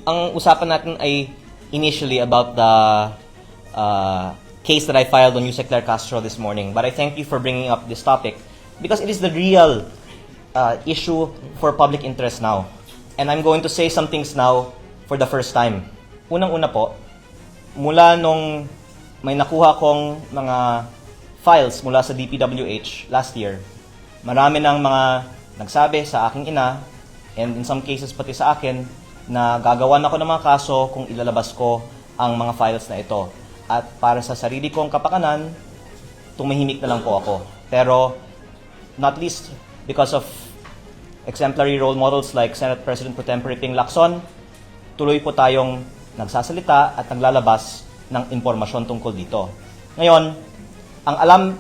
ang usapan natin ay initially about the case that I filed on Yusek Claire Castro this morning. But I thank you for bringing up this topic because it is the real issue for public interest now. And I'm going to say some things now for the first time. Unang-una po, mula nung may nakuha kong mga files mula sa DPWH last year, marami ng mga nagsabi sa aking ina, and in some cases pati sa akin, na gagawan ako ng mga kaso kung ilalabas ko ang mga files na ito. At para sa sarili kong kapakanan, tumahimik na lang po ako. Pero, not least because of exemplary role models like Senate President Pro Tempore Ping Lacson, tuloy po tayong nagsasalita at naglalabas ng impormasyon tungkol dito. Ngayon, ang alam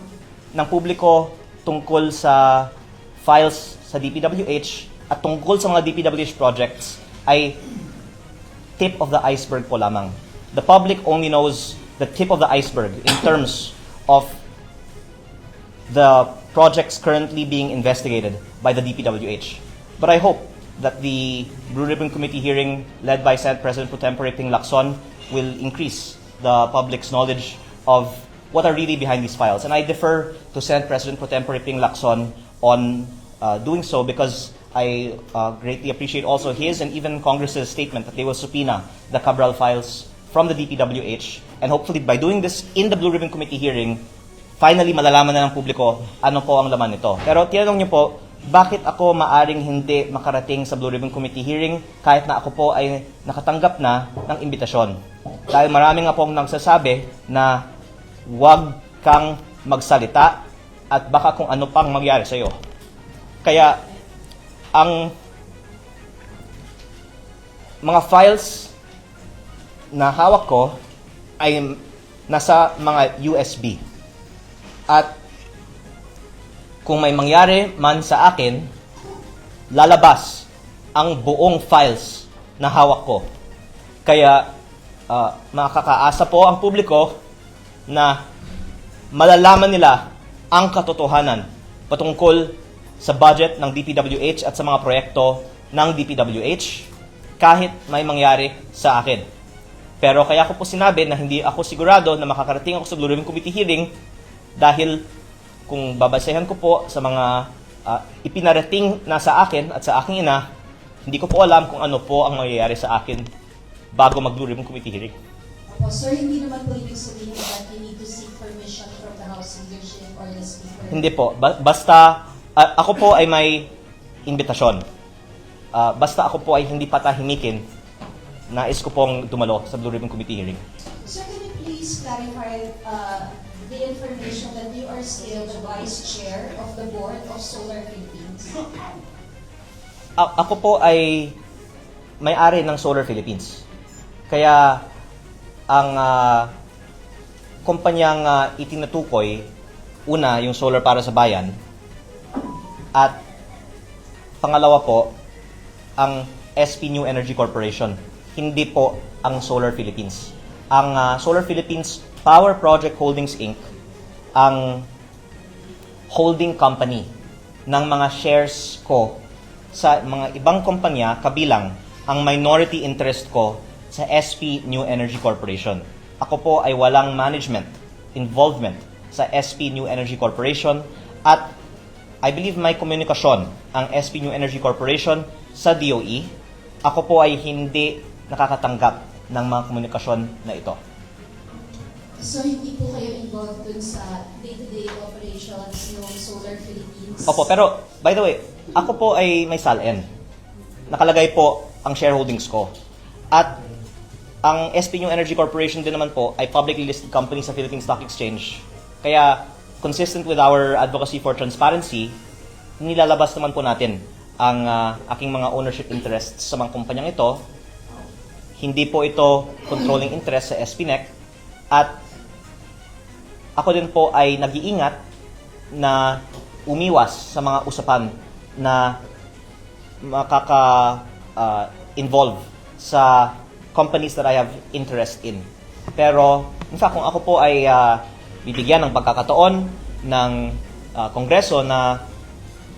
ng publiko tungkol sa files sa DPWH at tungkol sa mga DPWH projects ay tip of the iceberg po lamang. The public only knows the tip of the iceberg in terms of the projects currently being investigated by the DPWH. But I hope that the Blue Ribbon Committee hearing led by Senate President Pro Tempore Ping Lacson will increase the public's knowledge of what are really behind these files. And I defer to Senate President Pro Tempore Ping Lacson on doing so because I greatly appreciate also his and even Congress's statement that they will subpoena the Cabral files from the DPWH. And hopefully by doing this in the Blue Ribbon Committee hearing, finally malalaman na ng publiko ano po ang laman nito. Pero tinanong niyo po, bakit ako maaring hindi makarating sa Blue Ribbon Committee hearing kahit na ako po ay nakatanggap na ng imbitasyon? Dahil marami nga pong nagsasabi na huwag kang magsalita at baka kung ano pang mangyari sa iyo. Kaya ang mga files na hawak ko ay nasa mga USB. At kung may mangyari man sa akin, lalabas ang buong files na hawak ko. Kaya makakaasa po ang publiko na malalaman nila ang katotohanan patungkol sa budget ng DPWH at sa mga proyekto ng DPWH kahit may mangyari sa akin. Pero kaya ko po sinabi na hindi ako sigurado na makakarating ako sa Blue Ribbon Committee hearing dahil kung babasehan ko po sa mga ipinarating na sa akin at sa aking ina, hindi ko po alam kung ano po ang mangyayari sa akin bago mag-Blue Ribbon Committee hearing. Opo, sir, hindi naman po ibig sabihin that you need to seek permission from the House leadership or the Speaker? Hindi po. Basta ako po ay may imbitasyon. Basta ako po ay hindi patahimikin, nais ko pong dumalo sa Blue Ribbon Committee hearing. Sir, can you please clarify the information that you are still the Vice Chair of the Board of Solar Philippines? Ako po ay may-ari ng Solar Philippines. Kaya ang kumpanyang itinatukoy, una, yung Solar para sa Bayan, at pangalawa po, ang SP New Energy Corporation, hindi po ang Solar Philippines. Ang Solar Philippines Power Project Holdings Inc., ang holding company ng mga shares ko sa mga ibang kumpanya, kabilang ang minority interest ko sa SP New Energy Corporation. Ako po ay walang management involvement sa SP New Energy Corporation at I believe may komunikasyon ang SP New Energy Corporation sa DOE. Ako po ay hindi nakakatanggap ng mga komunikasyon na ito. So, hindi po kayo involved dun sa day-to-day operations ng Solar Philippines? Opo, pero by the way, ako po ay may SALN. Nakalagay po ang shareholdings ko. At ang SP New Energy Corporation din naman po ay publicly listed company sa Philippine Stock Exchange. Kaya, consistent with our advocacy for transparency, nilalabas naman po natin ang aking mga ownership interests sa mga kumpanyang ito. Hindi po ito controlling interest sa SPNEC. At ako din po ay nag-iingat na umiwas sa mga usapan na makaka-involve sa companies that I have interest in. Pero, in fact, kung ako po ay bibigyan ng pagkakataon ng Kongreso na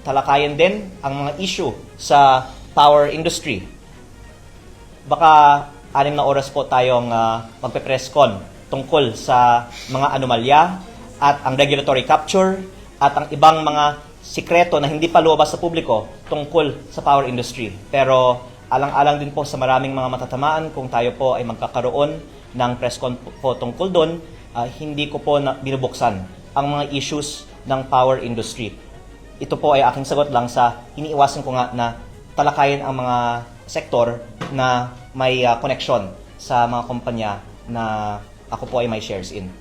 talakayan din ang mga issue sa power industry, baka 6 na oras po tayong magpe-press con tungkol sa mga anomalya at ang regulatory capture at ang ibang mga sikreto na hindi pa lumabas sa publiko tungkol sa power industry. Pero alang-alang din po sa maraming mga matatamaan kung tayo po ay magkakaroon ng press con po tungkol doon, hindi ko po binubuksan ang mga issues ng power industry. Ito po ay aking sagot lang sa iniiwasan ko nga na talakayin ang mga sektor na may connection sa mga kumpanya na ako po ay may shares in.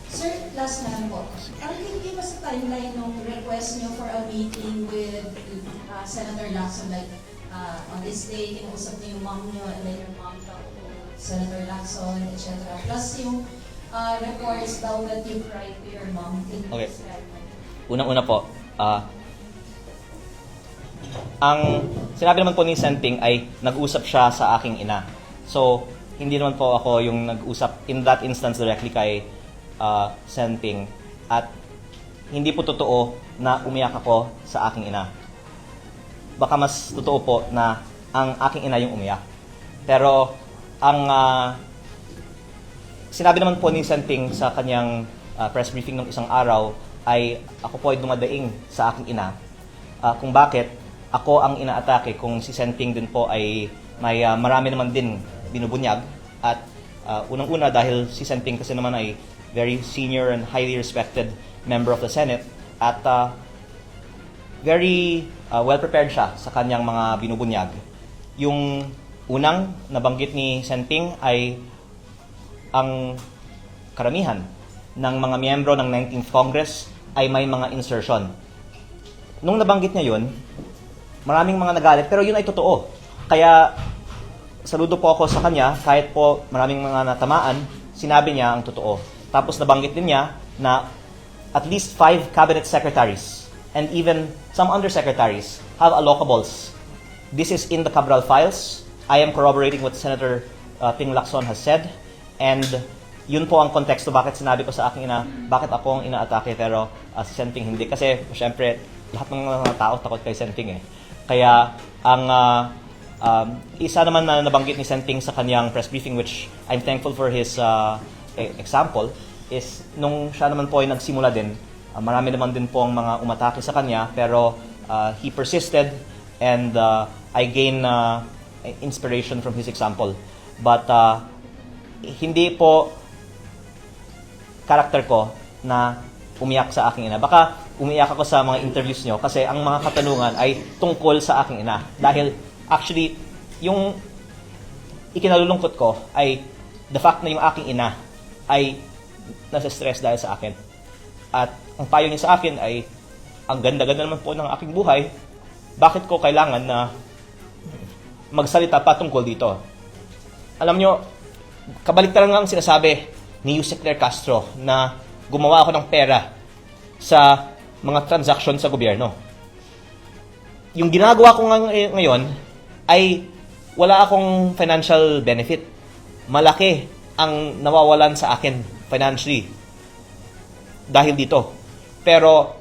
Sir, last na lang po. Can you give us a timeline ng request niyo for a meeting with Senator Lacson? Like, on this day, kinausap niyo yung mom niyo and then your mom talked to Senator Lacson, etc. Plus yung reports daw that you cried to your mom. Okay. Unang-una po, ang sinabi naman po ni Senting ay nag-usap siya sa aking ina. So, hindi naman po ako yung nag-usap in that instance directly kay Senting. At hindi po totoo na umiyak ako sa aking ina. Baka mas totoo po na ang aking ina yung umiyak. Pero ang sinabi naman po ni Senting sa kanyang press briefing ng isang araw ay ako po ay dumadaing sa aking ina kung bakit ako ang inaatake kung si Senting din po ay may marami naman din binubunyag. At unang-una dahil si Senting kasi naman ay very senior and highly respected member of the Senate at very well-prepared siya sa kanyang mga binubunyag. Yung unang nabanggit ni Senting ay ang karamihan ng mga miyembro ng 19th Congress ay may mga insertion. Nung nabanggit niya yun, maraming mga nagalit, pero yun ay totoo. Kaya saludo po ako sa kanya, kahit po maraming mga natamaan, sinabi niya ang totoo. Tapos nabanggit din niya na at least 5 cabinet secretaries and even some undersecretaries have allocables. This is in the Cabral files. I am corroborating what Senator Ping Lacson has said. And yun po ang konteksto bakit sinabi ko sa aking ina, bakit ako ang inaatake pero si Senting hindi. Kasi syempre, lahat ng mga tao takot kay Senting eh. Kaya ang isa naman na nabanggit ni Senting sa kanyang press briefing, which I'm thankful for his example, is nung siya naman po ay nagsimula din, marami naman din po ang mga umatake sa kanya, pero he persisted and I gain inspiration from his example. But hindi po karakter ko na umiyak sa aking ina. Baka umiyak ako sa mga interviews nyo kasi ang mga katanungan ay tungkol sa aking ina. Dahil actually, yung ikinalulungkot ko ay the fact na yung aking ina ay nasa stress dahil sa akin. At ang payo niya sa akin ay, ang ganda-ganda naman po ng aking buhay, bakit ko kailangan na magsalita pa tungkol dito? Alam nyo, kabaliktaran nga ang sinasabi ni Yusek Claire Castro na gumawa ako ng pera sa mga transaksyon sa gobyerno. Yung ginagawa ko ngayon ay wala akong financial benefit. Malaki ang nawawalan sa akin financially dahil dito. Pero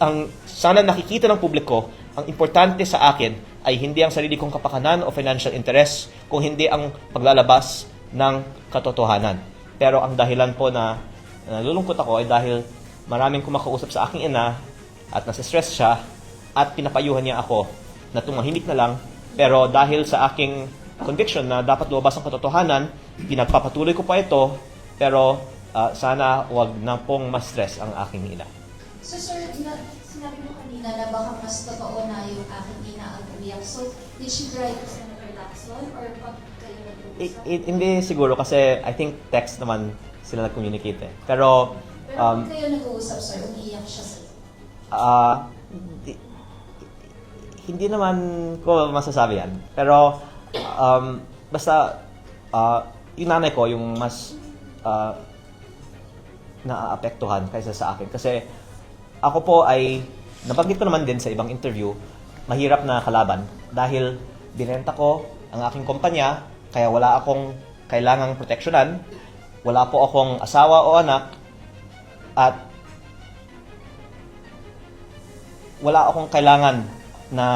ang sana nakikita ng publiko, ang importante sa akin ay hindi ang sarili kong kapakanan o financial interest, kung hindi ang paglalabas ng katotohanan. Pero ang dahilan po na nalulungkot ako ay dahil maraming kumakausap sa aking ina at nasa-stress siya at pinapayuhan niya ako na tumahimik na lang. Pero dahil sa aking conviction na dapat lumabas ang katotohanan, pinagpapatuloy ko pa ito, pero sana wag na pong ma-stress ang aking ina. So sir, sinabi mo kanina na baka mas totoo na yung aking ina ang umiyak. So, did she write to Senator Lacson or pag kayo nag-uusap? Hindi siguro kasi I think text naman sila nag-communicate eh. Pero pag kayo nag-uusap, sir, umiiyak siya sa'yo? Hindi naman ko masasabi yan. Pero basta yung nanay ko yung mas naaapektuhan kaysa sa akin. Kasi ako po ay, nabanggit ko naman din sa ibang interview, mahirap na kalaban dahil binenta ko ang aking kumpanya, kaya wala akong kailangang proteksyonan, wala po akong asawa o anak, at wala akong kailangan na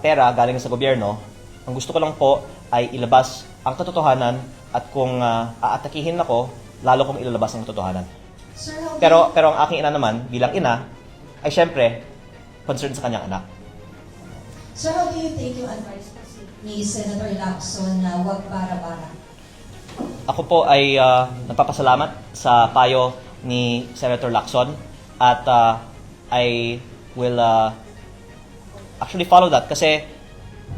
pera galing sa gobyerno Ang gusto ko lang po ay ilabas ang katotohanan at kung aatakihin ako, lalo kong ilalabas ang katotohanan. Sir, how do Pero ang aking ina naman, bilang ina, ay syempre, concerned sa kanyang anak. Sir, how do you take yung advice ni Senator Lacson na huwag bara-bara? Ako po ay nagpapasalamat sa payo ni Senator Lacson at I will actually follow that kasi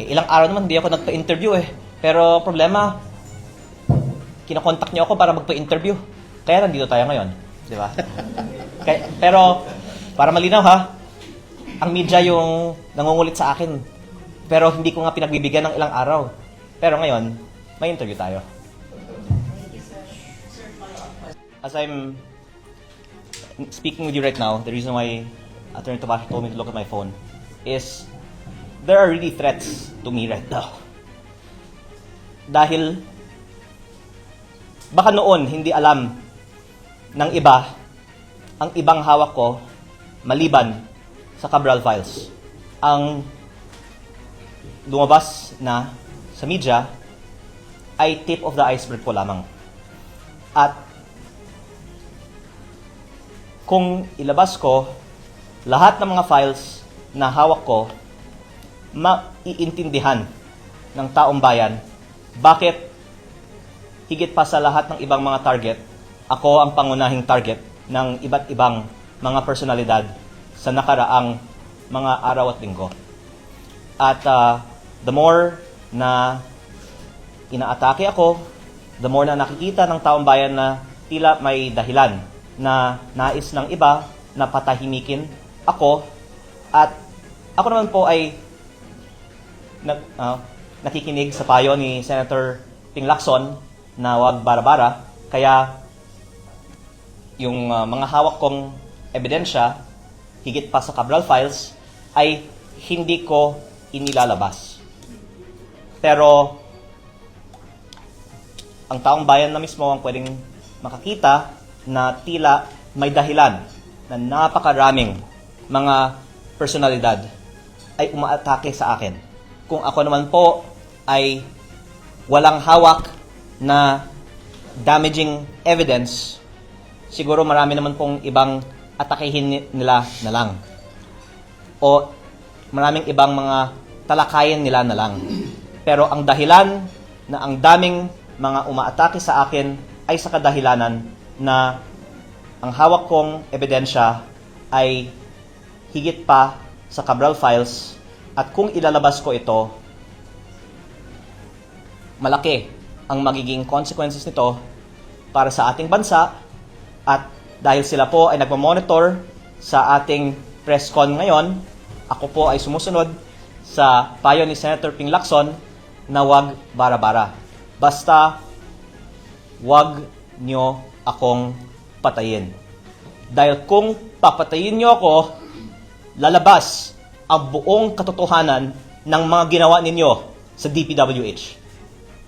ilang araw naman hindi ako nagpa-interview eh. Pero problema, kinakontak niyo ako para magpa-interview. Kaya nandito tayo ngayon. Di ba? Pero, para malinaw ha, ang media yung nangungulit sa akin. Pero hindi ko nga pinagbibigyan ng ilang araw. Pero ngayon, may interview tayo. As I'm speaking with you right now, the reason why Attorney Tobashi told me to look at my phone is there are really threats to me right now. Dahil baka noon hindi alam ng iba ang ibang hawak ko maliban sa Cabral Files. Ang lumabas na sa media ay tip of the iceberg ko lamang. At kung ilabas ko lahat ng mga files na hawak ko, maiintindihan ng taong bayan bakit higit pa sa lahat ng ibang mga target, ako ang pangunahing target ng iba't ibang mga personalidad sa nakaraang mga araw at linggo. At the more na inaatake ako, the more na nakikita ng taong bayan na tila may dahilan na nais ng iba na patahimikin ako, at ako naman po ay nakikinig sa payo ni Senator Ping Lacson na wag bara-bara, kaya yung mga hawak kong ebidensya, higit pa sa Cabral Files, ay hindi ko inilalabas. Pero ang taong bayan na mismo ang pwedeng makakita na tila may dahilan na napakaraming mga personalidad ay umaatake sa akin. Kung ako naman po ay walang hawak na damaging evidence, siguro marami naman pong ibang atakehin nila na lang. O maraming ibang mga talakayin nila na lang. Pero ang dahilan na ang daming mga umaatake sa akin ay sa kadahilanan na ang hawak kong ebidensya ay higit pa sa Cabral Files, at kung ilalabas ko ito, malaki ang magiging consequences nito para sa ating bansa. At dahil sila po ay nagmamonitor sa ating press con ngayon, ako po ay sumusunod sa payo ni Senator Ping Lacson na wag bara-bara. Basta wag nyo akong patayin. Dahil kung papatayin nyo ako, lalabas ang buong katotohanan ng mga ginawa ninyo sa DPWH.